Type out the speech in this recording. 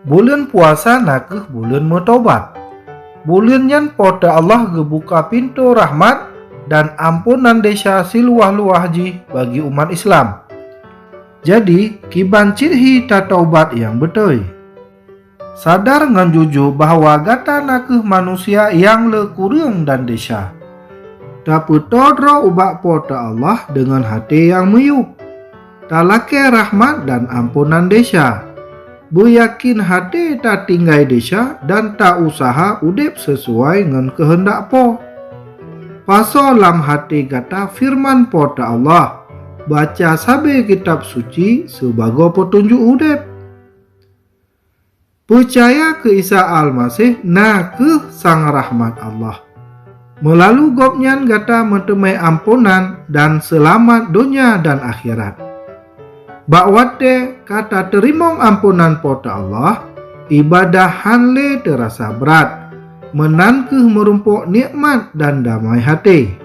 Bulan puasa nakeh bulan metobat. Bulan nyan poda Allah gebuka pintu rahmat dan ampunan desa siluah-luah ji bagi umat Islam. Jadi, kiban cirhi tataubat yang betul. Sadar ngan jujur bahwa gata nakeh manusia yang lekurang dan desa. Tapi todro ubak poda Allah dengan hati yang meyuk. Talake rahmat dan ampunan desa. Beyakin hati tak tinggai desa dan tak usaha udip sesuai dengan kehendak po. Paso lam hati kata firman poda Allah. Baca sabe kitab suci sebagai petunjuk udip. Percaya ke Isa Al-Masih na ke sang rahmat Allah. Melalui gopnyan kata metemai ampunan dan selamat dunia dan akhirat. Bakwate kata terimong ampunan poda Allah, ibadah hanle terasa berat, menankeh merumpuk nikmat dan damai hati.